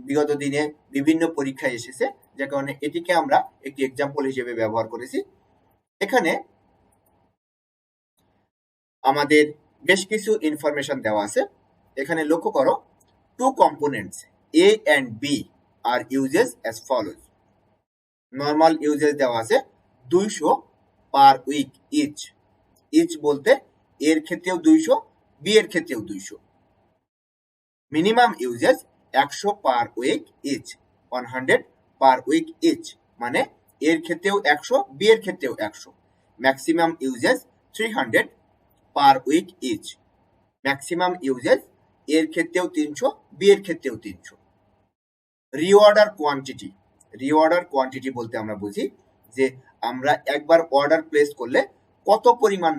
বিগত দিনে বিভিন্ন পরীক্ষায় এসেছে, যে কারণে এটিকে আমরা একটি এক্সাম্পল হিসেবে ব্যবহার করেছি। এখানে আমাদের বেশ কিছু ইনফরমেশন দেওয়া আছে। এখানে লক্ষ্য করো, 2 components A and B are uses as follows. Normal uses দেওয়া আছে 200 পার উইক ইচ। ইচ বলতে এর ক্ষেত্রেও 200, বি এর ক্ষেত্রেও 200। Minimum uses 100 per week each, 100 per week each, মানে এর ক্ষেত্রেও 100, বি এর ক্ষেত্রেও 100। Maximum uses 300 per week each. Maximum uses এর ক্ষেত্রেও 300, বি এর ক্ষেত্রেও 300। রিঅর্ডার কোয়ান্টিটি, রিঅর্ডার কোয়ান্টিটি বলতে আমরা বুঝি যে আমরা একবার অর্ডার প্লেস করলে কত পরিমাণ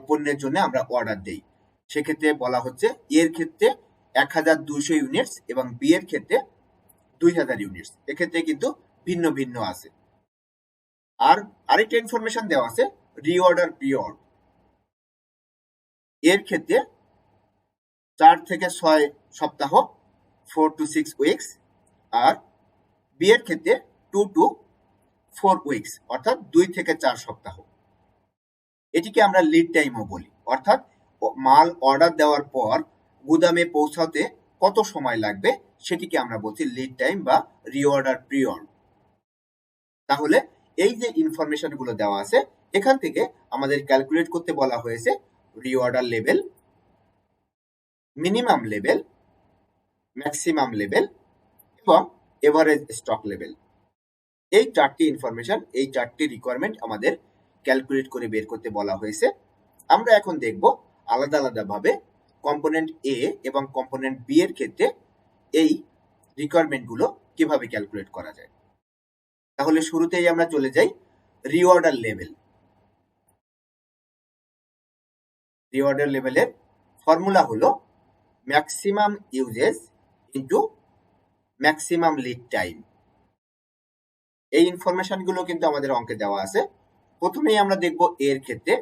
পণ্যের জন্য আমরা অর্ডার দেই। সেক্ষেত্রে বলা হচ্ছে এর ক্ষেত্রে 1200 ইউনিটস এবং বি এর ক্ষেত্রে 2000 ইউনিটস। এক্ষেত্রে কিন্তু ভিন্ন ভিন্ন আছে। আর আরেকটা ইনফরমেশন দেওয়া আছে রিঅর্ডার পিরিয়ড। এর ক্ষেত্রে 4 থেকে 6 সপ্তাহ 4 to 6 উইকস, আর বি এর ক্ষেত্রে 2 to 4 উইকস অর্থাৎ 2 থেকে 4 সপ্তাহ। এটিকে আমরা লিড টাইমও বলি, অর্থাৎ মাল অর্ডার দেওয়ার পর গুদামে পৌঁছাতে কত সময় লাগবে সেটিকে আমরা বলছি লিড টাইম বা রিঅর্ডার পিরিয়ড। তাহলে এই যে ইনফরমেশন গুলো দেওয়া আছে এখান থেকে আমাদের ক্যালকুলেট করতে বলা হয়েছে reorder level, minimum level, maximum level এবং এভারেজ স্টক লেভেল। এই 4টি ইনফরমেশন, এই 4টি রিকোয়ারমেন্ট আমাদের ক্যালকুলেট করে বের করতে বলা হয়েছে। আমরা এখন দেখব আলাদা আলাদা ভাবে কম্পোনেন্ট এ এবং কম্পোনেন্ট বি এর ক্ষেত্রে এই রিকোয়ারমেন্ট গুলো কিভাবে ক্যালকুলেট করা যায়। তাহলে শুরুতেই আমরা চলে যাই রিঅর্ডার লেভেল। রিঅর্ডার লেভেলের ফর্মুলা হলো maximum uses into maximum lead time. এই ইনফরমেশন গুলো কিন্তু আমাদের অঙ্কে দেওয়া আছে। প্রথমেই আমরা দেখব এর ক্ষেত্রে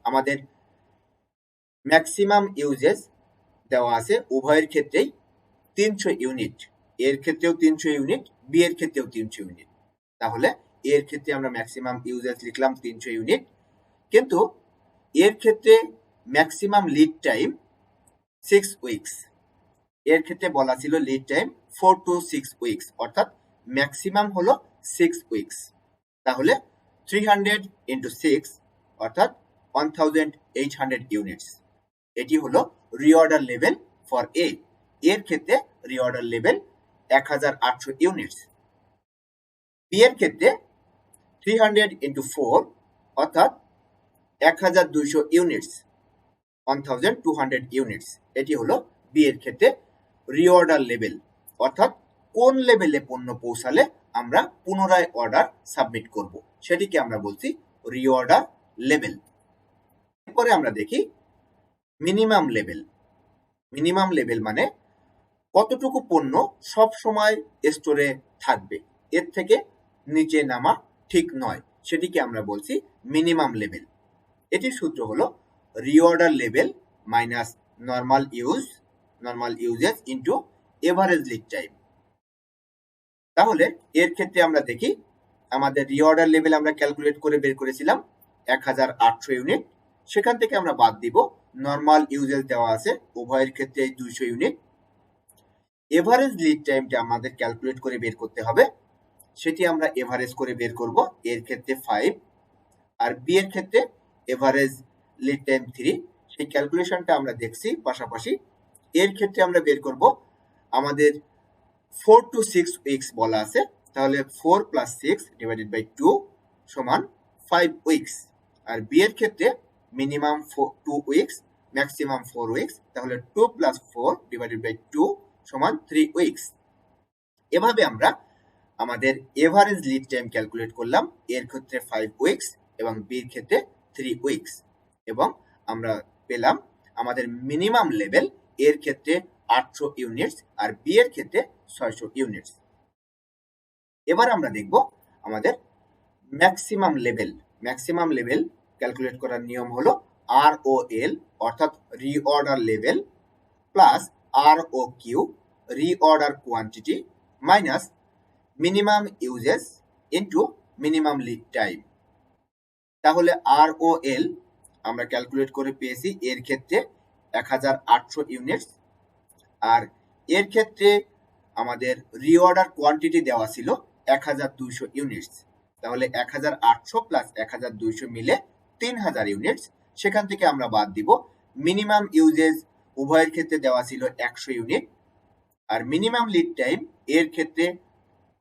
আমাদের ম্যাক্সিমাম ইউজেস দেওয়া আছে উভয়ের ক্ষেত্রেই 300 ইউনিট। এর ক্ষেত্রেও 300 ইউনিট, বি এর ক্ষেত্রেও 300 ইউনিট। তাহলে এর ক্ষেত্রে আমরা ম্যাক্সিমাম ইউজেস লিখলাম 300 ইউনিট, কিন্তু এর ক্ষেত্রে ম্যাক্সিমাম লিড টাইম 6 উইকস। এর ক্ষেত্রে বলা ছিল লিড টাইম 4 to 6 উইকস, অর্থাৎ ম্যাক্সিমাম হলো 6 উইকস। তাহলে 300 into 6 অর্থাৎ 1800 ইউনিটস। এটি হলো রিঅর্ডার লেভেল ফর এ। এর ক্ষেত্রে রিঅর্ডার লেভেল 1800 ইউনিটস। বি এর ক্ষেত্রে 300 into 4 অর্থাৎ 1200 ইউনিটস, 1200 ইউনিটস। এটি হলো বি এর ক্ষেত্রে রিঅর্ডার লেভেল, অর্থাৎ কোন লেভেলে পণ্য পৌঁছালে আমরা পুনরায় অর্ডার সাবমিট করব সেটিকে আমরা বলছি রিঅর্ডার লেভেল। এরপরে আমরা দেখি মিনিমাম লেভেল। মিনিমাম লেভেল মানে কতটুকু পণ্য সব সময় স্টোরে থাকবে, এর থেকে নিচে নামা ঠিক নয়, সেটিকে আমরা বলছি মিনিমাম লেভেল। এটির সূত্র হলো reorder level minus normal uses into average lead time. তাহলে এর ক্ষেত্রে আমরা দেখি আমাদের রিঅর্ডার লেভেল আমরা ক্যালকুলেট করে বের করেছিলাম 1800 ইউনিট। সেখান থেকে আমরা বাদ দিব নর্মাল ইউজেস দেওয়া আছে উভয়ের ক্ষেত্রে 200 ইউনিট। এভারেজ লিড টাইমটা আমাদের ক্যালকুলেট করে বের করতে হবে, সেটি আমরা এভারেজ করে বের করব। এর ক্ষেত্রে 5 আর বি এর ক্ষেত্রে এভারেজ লিড টাইম 3। সেই ক্যালকুলেশনটা আমরা দেখছি পাশাপাশি। এর ক্ষেত্রে আমরা বের করব আমাদের 4 to 6 উইকস বলা আছে, তাহলে 4 plus 6 divided by 2 সমান 5 উইকস। আর বি এর ক্ষেত্রে মিনিমাম 2 উইকস, ম্যাক্সিমাম 4 উইকস, তাহলে 2 plus 4 divided by 2 সমান 3 উইকস। এভাবে আমরা আমাদের এভারেজ লিড টাইম ক্যালকুলেট করলাম। এর ক্ষেত্রে 5 উইকস এবং বি এর ক্ষেত্রে 3 উইকস, এবং আমরা পেলাম আমাদের মিনিমাম লেভেল এর ক্ষেত্রে 800 ইউনিটস আর বি এর ক্ষেত্রে 600 ইউনিটস। এবার আমরা দেখব আমাদের maximum level. Maximum level calculate করার নিয়ম হলো ROL অর্থাৎ reorder level plus ROQ reorder quantity minus minimum uses into minimum lead time. তাহলে ROL আমরা ক্যালকুলেট করে পেয়েছি এর ক্ষেত্রে 1800 ইউনিটস, আর এর ক্ষেত্রে আমাদের রিঅর্ডার কোয়ান্টিটি দেওয়া ছিল 1200 ইউনিটস। তাহলে 1800 প্লাস 1200 মিলে 3000 ইউনিটস। সেখান থেকে আমরা বাদ দিব মিনিমাম ইউজেস উভয়ের ক্ষেত্রে দেওয়া ছিল 100 ইউনিট, আর মিনিমাম লিড টাইম এর ক্ষেত্রে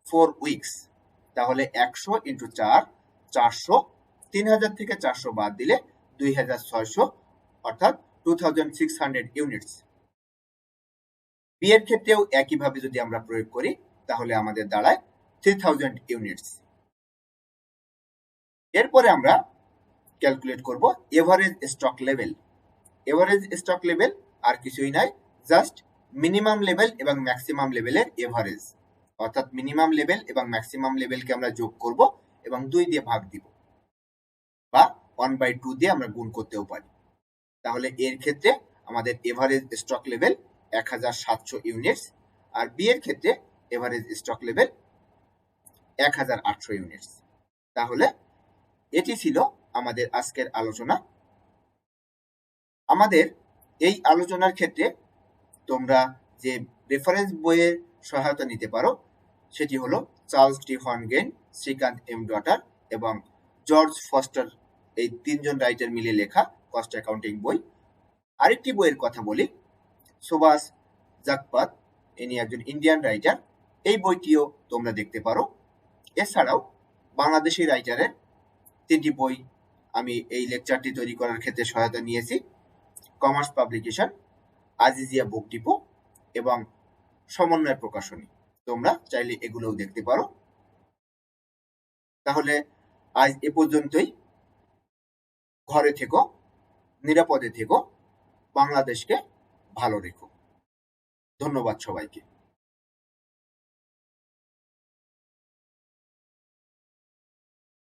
4 উইকস। তাহলে 100 ইন্টু 4 400, 3000 থেকে 400 বাদ দিলে 2600 অর্থাৎ 2600 ইউনিটস। বি এর ক্ষেত্রেও একইভাবে যদি আমরা প্রয়োগ করি তাহলে আমাদের দাঁড়ায় 3000 ইউনিটস। এরপরে আমরা ক্যালকুলেট করব average stock level. Average stock level আর কিছুই নাই, জাস্ট মিনিমাম লেভেল এবং ম্যাক্সিমাম লেভেলের এভারেজ, অর্থাৎ মিনিমাম লেভেল এবং ম্যাক্সিমাম লেভেলকে আমরা যোগ করব এবং 2 দিয়ে ভাগ দিব। বা 1/2 দিয়ে আমরা গুণ করতেও পারি। তাহলে এর ক্ষেত্রে আমাদের এভারেজ স্টক লেভেল 1700 ইউনিটস, আর বি এর ক্ষেত্রে এভারেজ স্টক লেভেল 1800 ইউনিটস। তাহলে এটি ছিল আমাদের আজকের আলোচনা। আমাদের এই আলোচনার ক্ষেত্রে তোমরা যে রেফারেন্স বইয়ের সহায়তা নিতে পারো সেটি হলো Charles D Horngren, Srikant M Datar এবং জর্জ ফস্টার, এই তিনজন রাইটার মিলে লেখা কস্ট অ্যাকাউন্টিং বই। আরেকটি বইয়ের কথা বলি, সুভাষ জাগপাত, ইনি একজন ইন্ডিয়ান রাইটার, এই বইটিও তোমরা দেখতে পারো। এছাড়াও বাংলাদেশি রাইটারের 3টি বই আমি এই লেকচারটি তৈরি করার ক্ষেত্রে সহায়তা নিয়েছি। Commerce publication, Azizia book depot এবং সমন্বয় প্রকাশনী। তোমরা চাইলে এগুলোও দেখতে পারো। তাহলে আজ এ পর্যন্তই। ঘরে থেকো, নিরাপদে থেকো, বাংলাদেশকে ভালো রেখো। ধন্যবাদ সবাইকে।